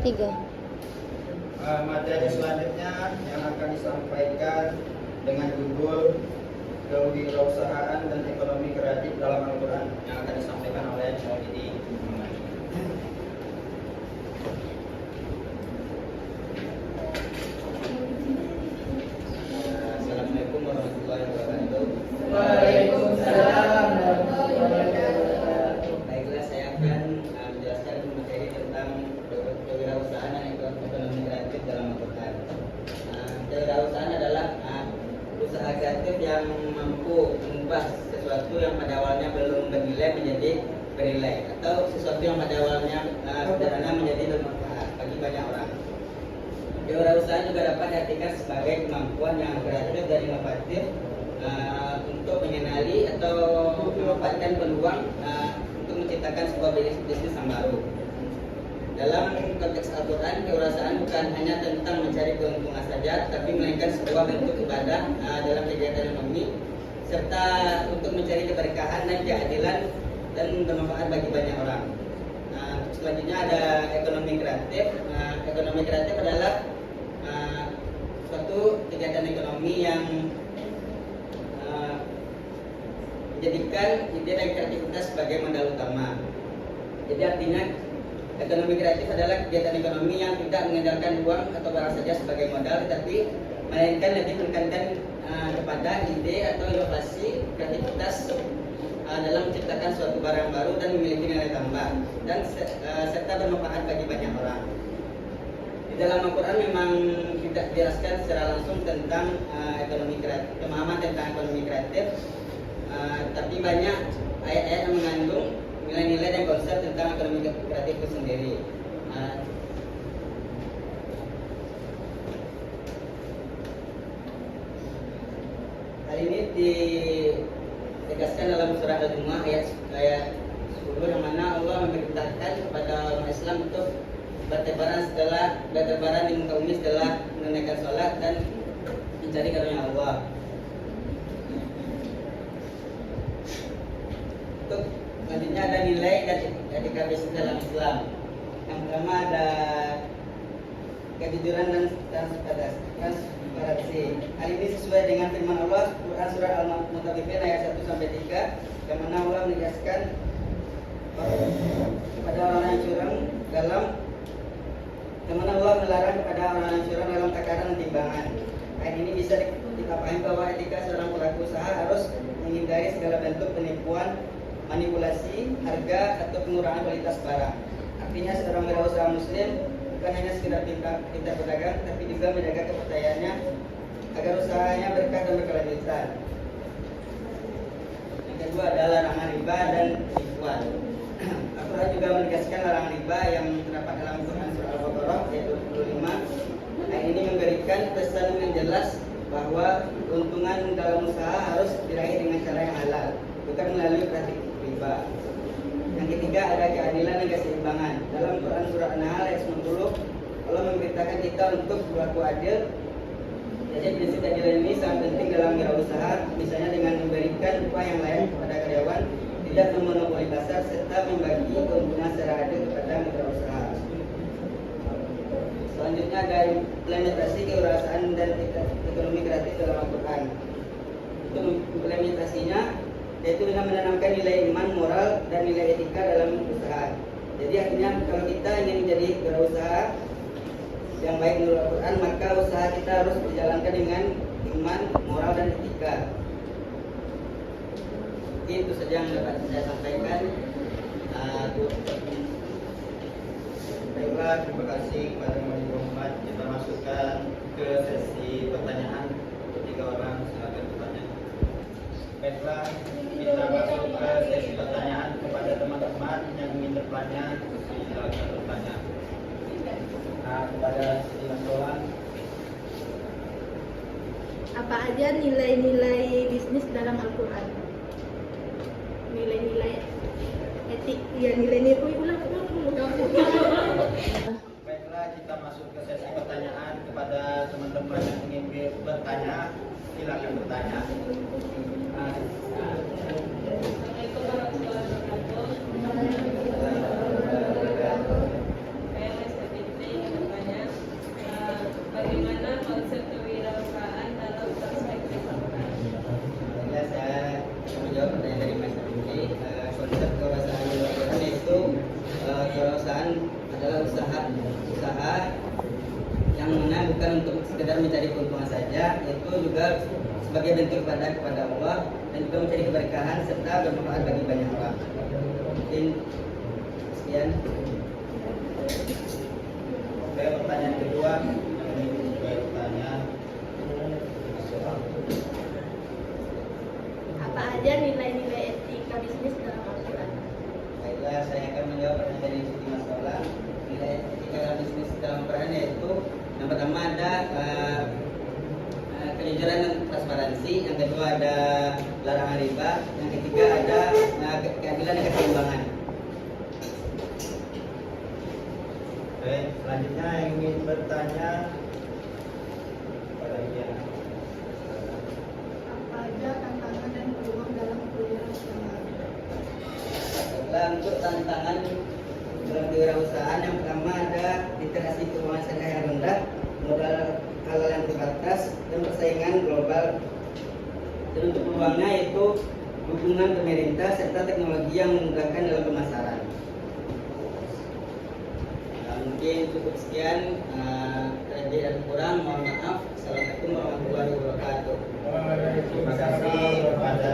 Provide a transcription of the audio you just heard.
Tiga. Materi selanjutnya yang akan disampaikan dengan judul Kewirausahaan dan Ekonomi Kreatif dalam Al-Quran yang akan disampaikan oleh Maulidi Muhammad. Assalamualaikum warahmatullahi wabarakatuh. Waalaikumsalam warahmatullahi wabarakatuh. Baiklah, saya akan menjelaskan materi tentang kewirausahaan dan ekonomi kreatif dalam Al-Quran. Kewirausahaan adalah usaha kreatif yang mampu mengubah sesuatu yang pada awalnya belum bernilai menjadi bernilai, atau sesuatu yang pada awalnya sederhana menjadi bermanfaat bagi banyak orang. Kewirausahaan juga dapat diartikan sebagai kemampuan yang kreatif dan inovatif untuk mengenali atau memanfaatkan peluang untuk menciptakan sebuah bisnis yang baru. Dalam konteks Al-Quran, kewirausahaan bukan hanya tentang mencari keuntungan saja, tapi melainkan sebuah bentuk ibadah dalam kegiatan ekonomi, serta untuk mencari keberkahan dan keadilan dan bermanfaat bagi banyak orang. Selanjutnya ada ekonomi kreatif. Ekonomi kreatif adalah suatu kegiatan ekonomi yang menjadikan ide dan kreativitas sebagai modal utama. Jadi artinya ekonomi kreatif adalah kegiatan ekonomi yang tidak mengandalkan uang atau barang saja sebagai modal, tetapi melainkan lebih menekankan kepada ide atau inovasi kreativitas dalam menciptakan suatu barang baru dan memiliki nilai tambah dan serta bermanfaat bagi banyak orang. Di dalam Al-Quran memang tidak dijelaskan secara langsung tentang ekonomi kreatif, pemahaman tentang ekonomi kreatif, tapi banyak ayat-ayat yang mengandung nilai-nilai dan konsep tentang ekonomi kreatif itu sendiri. Hal ini ditegaskan dalam surah Al-Jumu'ah ayat 10, yang mana Allah memerintahkan kepada umat Islam untuk bertebaran di muka bumi setelah menunaikan sholat dan mencari karunia Allah. Untuk selanjutnya ada nilai dan etika bisnis dalam Islam. Yang pertama ada kejujuran dan transparansi. Hal ini sesuai dengan firman Allah Quran surah Al-Mutaffifin ayat 1-3, yang mana Allah menegaskan kepada orang yang curang Allah melarang kepada orang yang curang dalam takaran dan timbangan. Ayat ini bisa kita pahami bahwa etika seorang pelaku usaha harus menghindari segala bentuk penipuan, manipulasi harga atau pengurangan kualitas barang. Artinya seorang wirausaha muslim bukan hanya sekedar pintar berdagang, tapi juga menjaga kepercayaannya agar usahanya berkah dan berkelanjutan. Yang kedua adalah larangan riba dan penipuan. Al-Quran juga menegaskan larangan riba yang terdapat dalam Quran surah Al-Baqarah ayat 25. Ayat ini memberikan pesan yang jelas bahwa keuntungan dalam usaha harus diraih dengan cara yang halal, bukan melalui praktik riba. Yang ketiga ada keadilan dan keseimbangan. Dalam Quran surah An-Nahl ayat 90, Allah memberitakan kita untuk berlaku adil. Jadi prinsip keadilan ini sangat penting dalam wirausaha, misalnya dengan memberikan upah yang layak kepada karyawan, tidak memonopoli pasar, serta membagi keuntungan secara adil kepada mitra usaha. Selanjutnya ada implementasi kewirausahaan dan ekonomi kreatif dalam Al-Quran. Untuk implementasinya yaitu dengan menanamkan nilai iman, moral, dan nilai etika dalam usaha. Jadi artinya kalau kita ingin menjadi wirausaha yang baik menurut Al-Quran, maka usaha kita harus dijalankan dengan iman, moral, dan etika. Itu saja yang dapat saya sampaikan. Baiklah, terima kasih kepada Maulidi Muhammad. Kita masukkan ke sesi pertanyaan. Tiga orang silakan bertanya. Baiklah, kita masuk ke sesi pertanyaan kepada teman-teman yang ingin bertanya. Silakan bertanya. Kepada Mas Roland. Apa aja nilai-nilai bisnis dalam Al-Quran? Nilai-nilai etik, ya nilai-nilai. Ulang. Baiklah, kita masuk ke sesi pertanyaan kepada teman-teman yang ingin bertanya. Silakan bertanya. Assalamualaikum warahmatullahi wabarakatuh. Saya Lesti Fitri usaha yang mana bukan untuk sekedar mencari keuntungan saja, itu juga sebagai bentuk ibadah kepada Allah dan juga mencari keberkahan serta bermanfaat bagi banyak orang. Mungkin sekian. Oke, pertanyaan kedua. Ini sebagai pertanyaan. Apa aja nilai-nilai etika bisnis dalam Al-Quran? Baiklah, saya akan menjawab pertanyaan dari Siti Masalah. Nilai etika dalam bisnis dalam Al-Quran yaitu yang pertama ada kejujuran dan transparansi, yang kedua ada larangan riba, yang ketiga ada keadilan dan keseimbangan. Oke, selanjutnya yang ingin bertanya pada Ian. Apa aja tantangan dan peluang dalam kewirausahaan? Baiklah, untuk tantangan dalam kewirausahaan yang pertama ada literasi keuangan syariah yang rendah, modal halal yang terbatas, dan persaingan global. Dan untuk peluangnya yaitu dukungan pemerintah serta teknologi yang memudahkan dalam pemasaran. Mungkin cukup sekian, lebih dan kurang mohon maaf. Assalamualaikum warahmatullahi wabarakatuh. Terima kasih kepada